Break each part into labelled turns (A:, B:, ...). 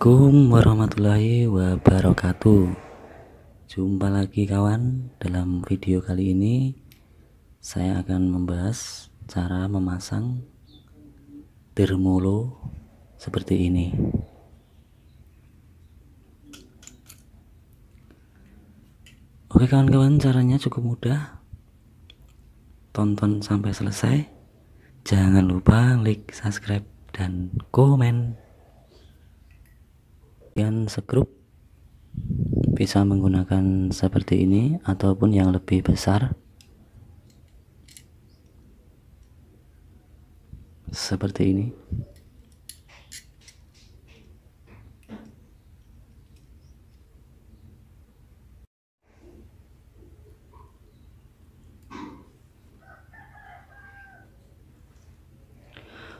A: Assalamualaikum warahmatullahi wabarakatuh. Jumpa lagi kawan. Dalam video kali ini saya akan membahas cara memasang tremolo seperti ini. Oke kawan-kawan, caranya cukup mudah. Tonton sampai selesai. Jangan lupa like, subscribe, dan komen. Kemudian skrup bisa menggunakan seperti ini ataupun yang lebih besar seperti ini.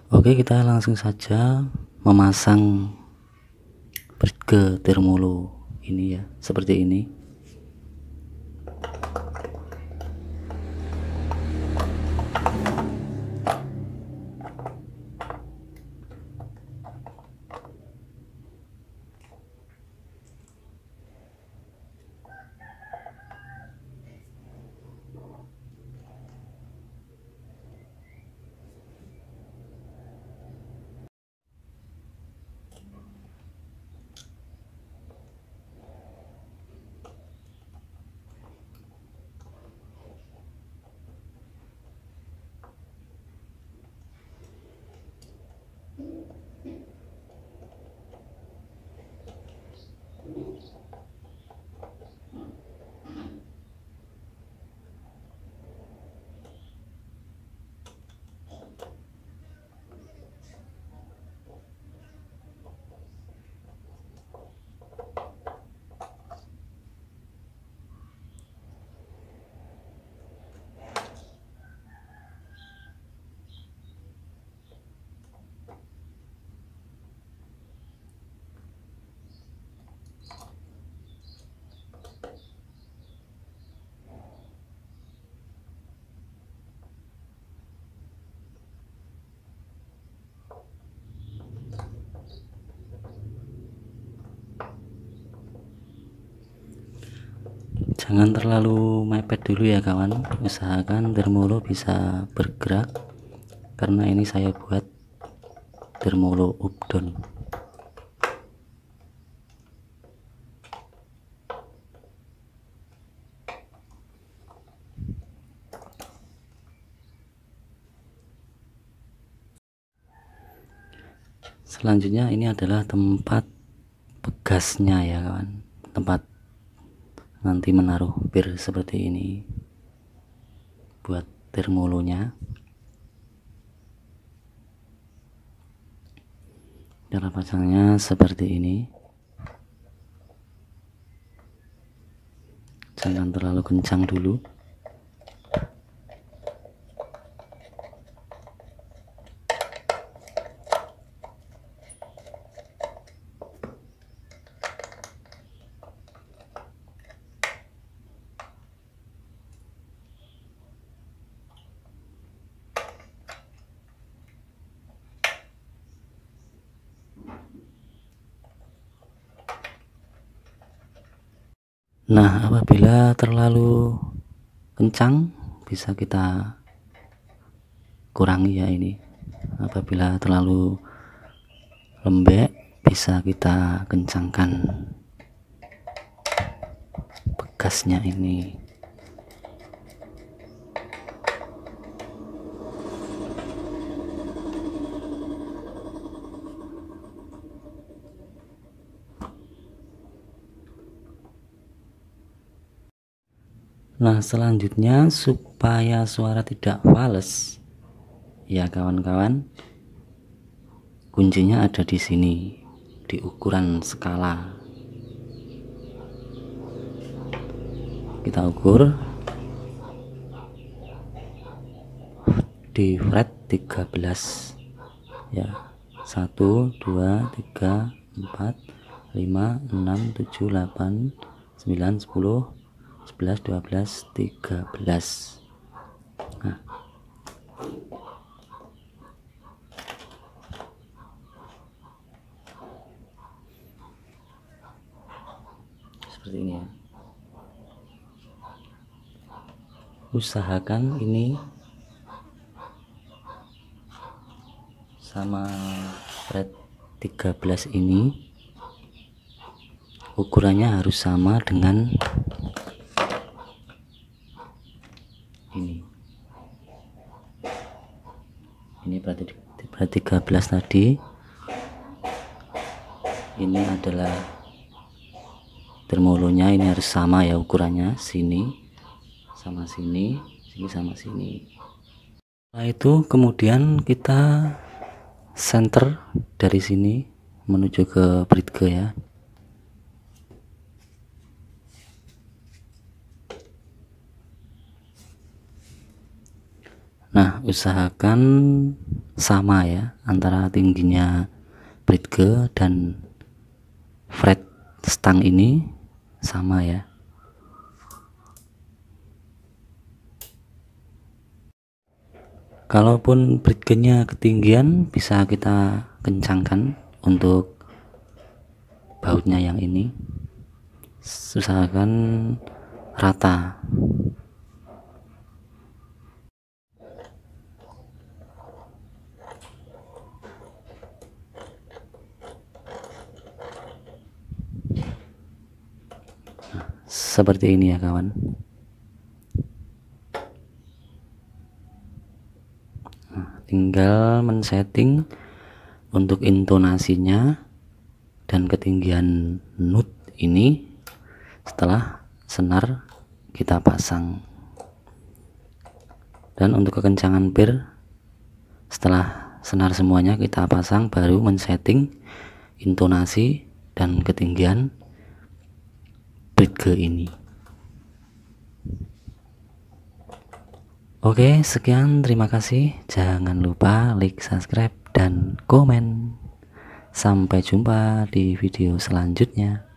A: Oke, kita langsung saja memasang ke tremolo ini ya, seperti ini. Jangan terlalu mepet dulu ya kawan, usahakan tremolo bisa bergerak karena ini saya buat tremolo up down. Selanjutnya ini adalah tempat pegasnya ya kawan, tempat nanti menaruh bir seperti ini buat tremolonya. Cara pasangnya seperti ini, jangan terlalu kencang dulu. Nah, apabila terlalu kencang bisa kita kurangi ya ini. Apabila terlalu lembek bisa kita kencangkan pegasnya ini. Nah, selanjutnya supaya suara tidak fals ya kawan-kawan, kuncinya ada di sini, di ukuran skala. Kita ukur di fret 13 ya, 1 2 3 4 5 6 7 8 9 10 11 12 13. Nah, seperti ini ya. Usahakan ini sama fret 13 ini ukurannya harus sama dengan ini berarti 13 tadi. Ini adalah tremolonya, ini harus sama ya ukurannya, sini sama sini, sini sama sini. Setelah itu kemudian kita center dari sini menuju ke bridge ya. Nah, usahakan sama ya antara tingginya bridge dan fret stang ini sama ya. Kalaupun bridge-nya ketinggian bisa kita kencangkan untuk bautnya yang ini. Usahakan rata. Seperti ini ya kawan. Nah, tinggal men-setting untuk intonasinya dan ketinggian note ini setelah senar kita pasang. Dan untuk kekencangan bir setelah senar semuanya kita pasang, baru men-setting intonasi dan ketinggian bridge ini. Oke, sekian, terima kasih. Jangan lupa like, subscribe, dan komen. Sampai jumpa di video selanjutnya.